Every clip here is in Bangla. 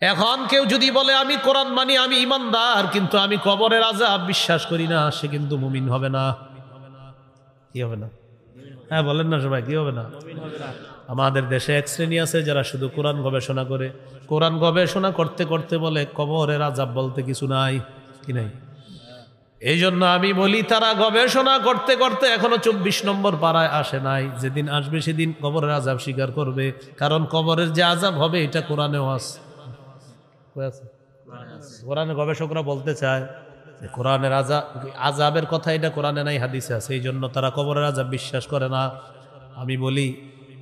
এখন কেউ যদি বলে আমি কোরআন মানি, আমি ইমানদার, কিন্তু আমি কবরের আযাব বিশ্বাস করি না, সে কিন্তু মুমিন হবে না। কি হবে না? হ্যাঁ বলেন না সবাই, কি হবে না? আমাদের দেশে এক শ্রেণী আছে যারা শুধু কোরআন গবেষণা করে, কোরআন গবেষণা করতে করতে বলে কবরের আযাব বলতে কিছু নাই। কি নাই? এই জন্য আমি বলি তারা গবেষণা করতে করতে এখনো 24 নম্বর পাড়ায় আসে নাই। যেদিন আসবে সেদিন কবরের আযাব স্বীকার করবে, কারণ কবরের যে আযাব হবে এটা কোরআনেও আছে। কোরআনে গবেষকরা বলতে চায় যে কোরআনের আযাবের কথা এটা কোরআনে নাই, হাদিসে আছে, এই জন্য তারা কবরের আযাব বিশ্বাস করে না। আমি বলি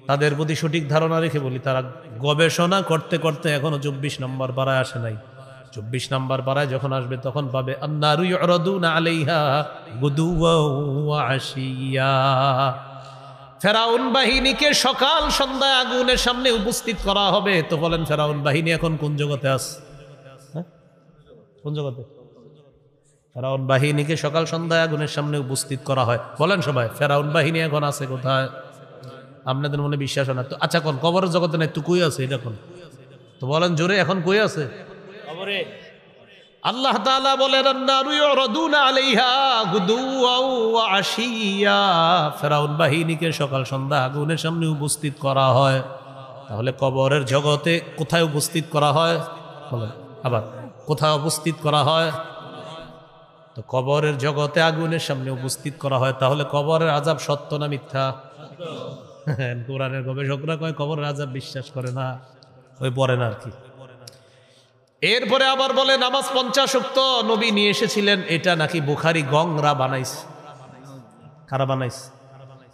তাদের প্রতি সঠিক ধারণা রেখে বলি, তারা গবেষণা করতে করতে এখনো 24 নম্বর পাড়ায় আসে নাই। 24 নম্বর পাড়ায় যখন আসবে তখন পাবে আন্নারু ইউরাদুনা আলাইহা গুদুওয়া ওয়া আশিয়া। ফেরাউন বাহিনীকে সকাল সন্ধ্যা আগুনের সামনে উপস্থিত করা হবে। তো বলেন ফেরাউন বাহিনী এখন কোন জগতে আছে? কোন জগতে? ফেরাউন বাহিনীকে সকাল সন্ধ্যা আগুনের সামনে উপস্থিত করা হয়। বলেন সবাই, ফেরাউন বাহিনী এখন আছে কোথায়? আপনাদের মনে বিশ্বাস হয় না তো? আচ্ছা কোন কবরের জগতে নাই তো কই আছে এটা কোন? তো বলেন জোরে, এখন কই আছে? কবরে। আল্লাহ তাআলা বলেন আন্নারু ইউরাদুনা আলাইহা গুদুওয়া ওয়া আশিয়া। ফেরাউন বাহিনীকে সকাল সন্ধ্যা আগুনের সামনে উপস্থিত করা হয়। তাহলে কবরের জগতে কোথায় উপস্থিত করা হয়? বলেন আবার, কোথায় উপস্থিত করা হয়? তো কবরের জগতে আগুনের সামনে উপস্থিত করা হয়। তাহলে কবরের আযাব সত্য না মিথ্যা? কোরআনের গবেষকরা কয় কবরের আযাব বিশ্বাস করে না, ওই পড়ে না আর কি। এরপরে আবার বলে নামাজ 50 ওয়াক্ত নবী নিয়ে এসেছিলেন, এটা নাকি বুখারী গংরা বানাইছে। কারা বানাইছে?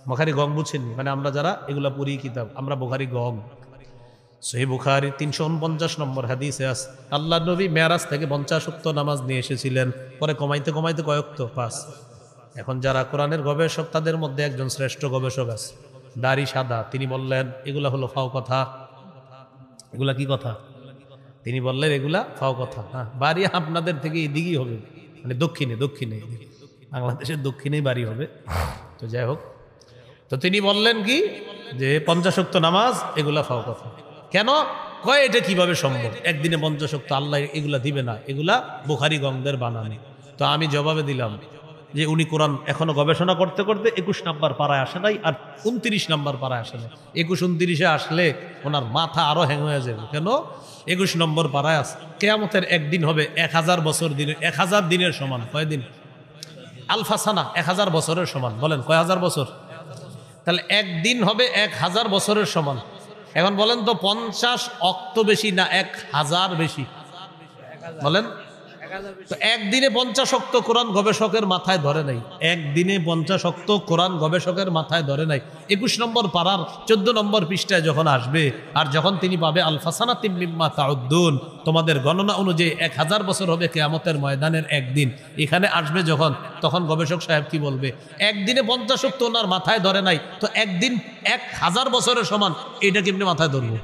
বুখারী গং বুঝছেন? মানে আমরা যারা এগুলা পড়ি কিতাব, আমরা বুখারী গং। সহিহ বুখারী 349 নম্বর হাদিসে আছে আল্লাহ নবী মেরাজ থেকে 50 ওয়াক্ত নামাজ নিয়ে এসেছিলেন। পরে কমাইতে কমাইতে কয় ওয়াক্ত? 5। এখন যারা কোরআনের গবেষক তাদের মধ্যে একজন শ্রেষ্ঠ গবেষক আছে, দাড়ি সাদা। তিনি বললেন এগুলা হলো ফাও কথা। এগুলা কি কথা? তিনি বললেন এগুলা ফাও কথা। হ্যাঁ, বাড়ি আপনাদের থেকে এদিকেই হবে, মানে দক্ষিণে, দক্ষিণে, বাংলাদেশের দক্ষিণেই বাড়ি হবে। তো যাই হোক, তো তিনি বললেন কি যে 50 ওয়াক্ত নামাজ এগুলা ফাও কথা। কেন কয় এটা কিভাবে সম্ভব? একদিনে 50 ওয়াক্ত আল্লাহ এগুলা দিবে না, এগুলা বুখারী গংদের বানানি। তো আমি জবাবে দিলাম যে উনি কোরআন এখনো গবেষণা করতে করতে 21 নম্বর পাড়ায় আসে নাই, আর 29 নম্বর পাড়ায় আসে নাই। 21-29-এ আসলে ওনার মাথা আরো হ্যাং হয়ে যাবে। কেন? 21 নম্বর পাড়ায় আছে। কিয়ামতের একদিন হবে 1000 বছর দিনের, 1000 দিনের সমান। কয় দিন? আলফাসানা, 1000 বছরের সমান। বলেন কয় হাজার বছর? তাহলে একদিন হবে 1000 বছরের সমান। এখন বলেন তো 50 ওয়াক্ত বেশি না 1000 বেশি? বলেন। তো একদিনে 50 ওয়াক্ত কোরআন গবেষকের মাথায় ধরে নাই। একদিনে 50 ওয়াক্ত কোরআন গবেষকের মাথায় ধরে নাই। 21 নম্বর পারার 14 নম্বর পৃষ্ঠায় যখন আসবে, আর যখন তিনি পাবে আলফাসানাতিম মিম্মা তাউদ্দুন, তোমাদের গণনা অনুযায়ী 1000 বছর হবে কিয়ামতের ময়দানের একদিন, এখানে আসবে যখন, তখন গবেষক সাহেব কি বলবে? একদিনে 50 ওয়াক্ত ওনার মাথায় ধরে নাই, তো একদিন 1000 বছরের সমান, এটা কেমনি মাথায় ধরবো?